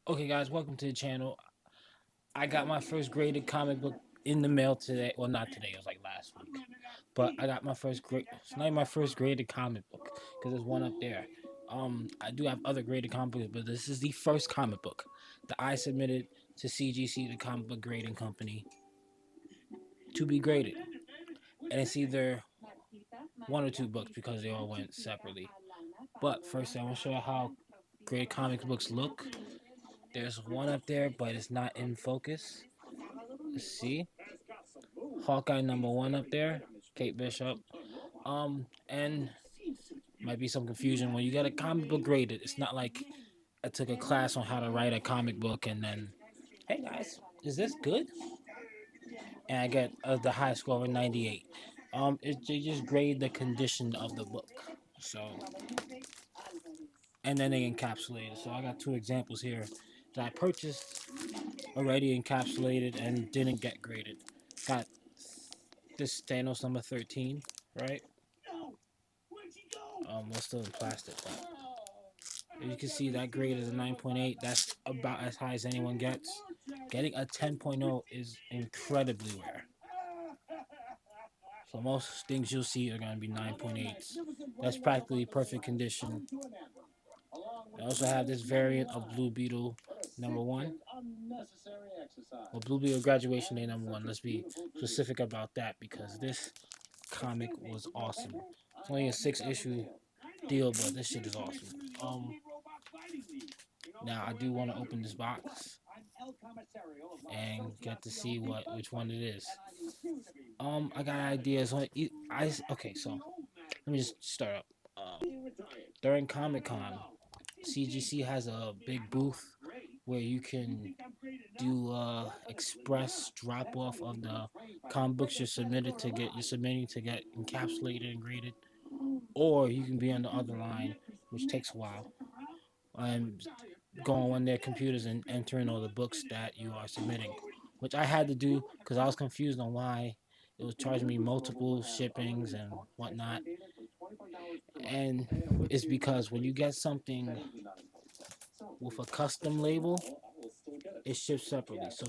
Okay, guys, welcome to the channel. I got my first graded comic book in the mail today. Well, not today, it was like last week. But I got my first grade. It's not my first graded comic book because there's one up there. I do have other graded comic books, but this is the first comic book that I submitted to CGC, the comic book grading company, to be graded. And it's either one or two books because they all went separately. But first, I want to show you how graded comic books look. There's one up there, but it's not in focus. Let's see. Hawkeye #1 up there, Kate Bishop. And might be some confusion when you get a comic book graded. It's not like I took a class on how to write a comic book and then, hey guys, is this good? And I get the high score of 98. They just grade the condition of the book. So, and then they encapsulate it. So I got two examples here that I purchased already encapsulated and didn't get graded. Got this Thanos #13, right? Well, still in plastic, but you can see that grade is a 9.8. That's about as high as anyone gets. Getting a 10.0 is incredibly rare. So most things you'll see are going to be 9.8s. That's practically perfect condition. I also have this variant of Blue Beetle #1. Well, Blue Beetle Graduation Day #1. Let's be specific about that because this comic was awesome. It's only a 6 issue deal, but this shit is awesome. Now I do want to open this box and get to see which one it is. I got ideas on okay, so let me just start up. During Comic Con, CGC has a big booth where you can do express drop off of the comic books you're submitting to get encapsulated and graded, or you can be on the other line, which takes a while, and go on one of their computers and enter in all the books that you are submitting, which I had to do because I was confused on why it was charging me multiple shippings and whatnot. And it's because when you get something with a custom label, it ships separately. So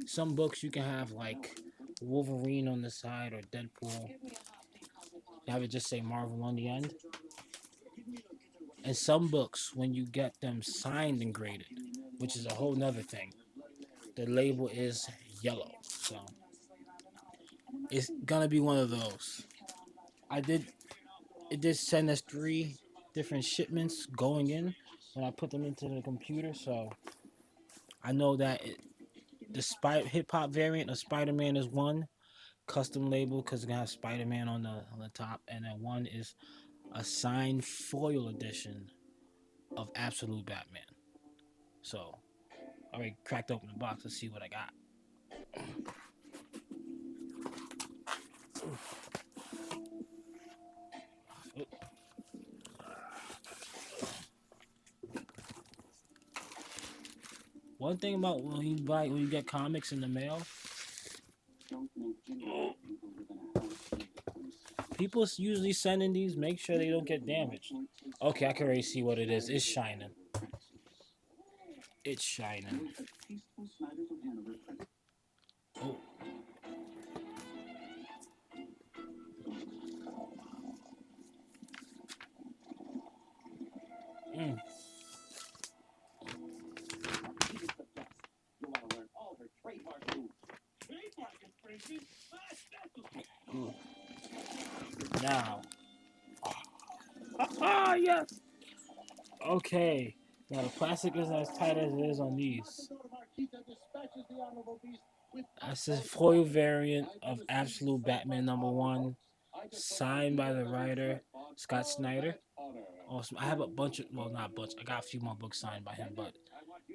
some books you can have like Wolverine on the side or Deadpool. Have it just say Marvel on the end. And some books, when you get them signed and graded, which is a whole nother thing, the label is yellow. So it's gonna be one of those. I did it did send us 3 different shipments going in when I put them into the computer, so I know that the hip hop variant of Spider-Man is one custom label because it's gonna have Spider-Man on the top, and then one is a signed foil edition of Absolute Batman. So I already cracked open the box to see what I got. One thing about when you get comics in the mail, people usually sending these make sure they don't get damaged. Okay, I can already see what it is. It's shining. It's shining. Oh. Mm. Mm. Now. Ah, yes. Okay. Now the plastic isn't as tight as it is on these. That's the foil variant of Absolute Batman #1, signed by the writer Scott Snyder. Awesome. I have a bunch of, well, not a bunch. I got a few more books signed by him, but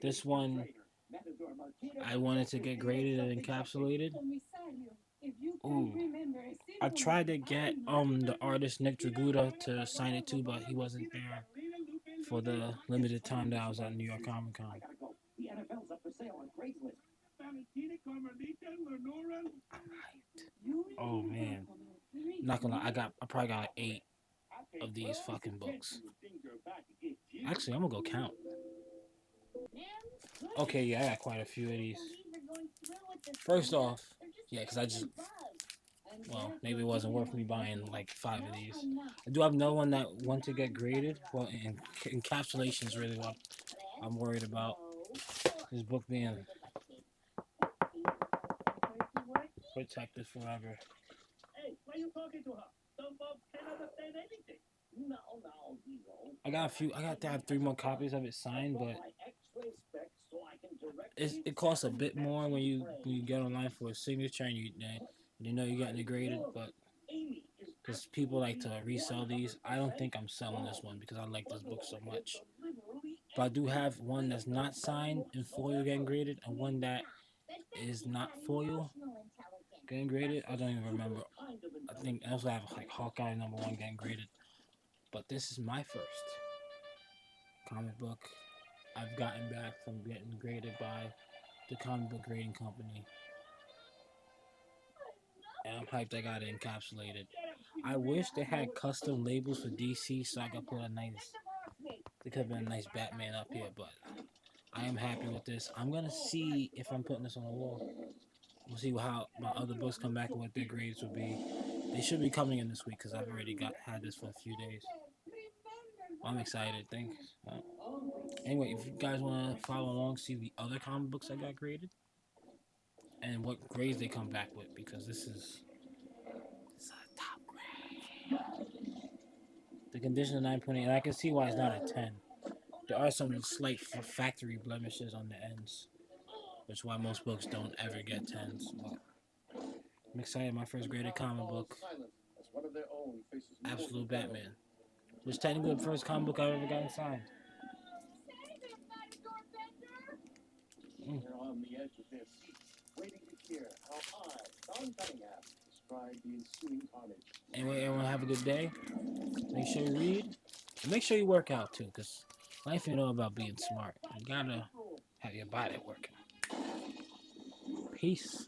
this one I wanted to get graded and encapsulated. Ooh. I tried to get the artist Nick Draguda to sign it too, but he wasn't there for the limited time that I was at New York Comic Con. Oh man, not gonna lie, I probably got like 8 of these fucking books. Actually, I'm gonna go count. Okay, yeah, I got quite a few of these. First off, yeah, because I just, well, maybe it wasn't worth me buying like 5 of these. I do have another one that want to get graded. Well, encapsulation is really what I'm worried about. This book being protected forever. Hey, why are you talking to her? Some folks can't understand anything. No, Zero. I got a few. I got to have 3 more copies of it signed, but it costs a bit more when you get online for a signature and you know you're getting it graded. But because people like to resell these, I don't think I'm selling this one because I like this book so much. But I do have one that's not signed in foil getting graded, and one that is not foil getting graded. I don't even remember. I think I also have like Hawkeye #1 getting graded. But this is my first comic book I've gotten back from getting graded by the comic book grading company. And I'm hyped I got it encapsulated. I wish they had custom labels for DC so I could put a nice, there could have been a nice Batman up here, but I am happy with this. I'm gonna see if I'm putting this on the wall. We'll see how my other books come back and what their grades will be. They should be coming in this week because I've already had this for a few days. I'm excited. Thanks. Anyway, if you guys want to follow along, see the other comic books I got graded and what grades they come back with, because this is a top grade. The condition of 9.8, and I can see why it's not a 10. There are some slight factory blemishes on the ends, which is why most books don't ever get 10s. But I'm excited. My first graded comic book, Absolute Batman, which is technically the first comic book I've ever gotten signed. They're on the edge of their seats, waiting to hear how I, Don Cunningham, describe the ensuing carnage. Anyway, everyone have a good day. Make sure you read. And make sure you work out too, because life ain't all about being smart. You gotta have your body working. Peace.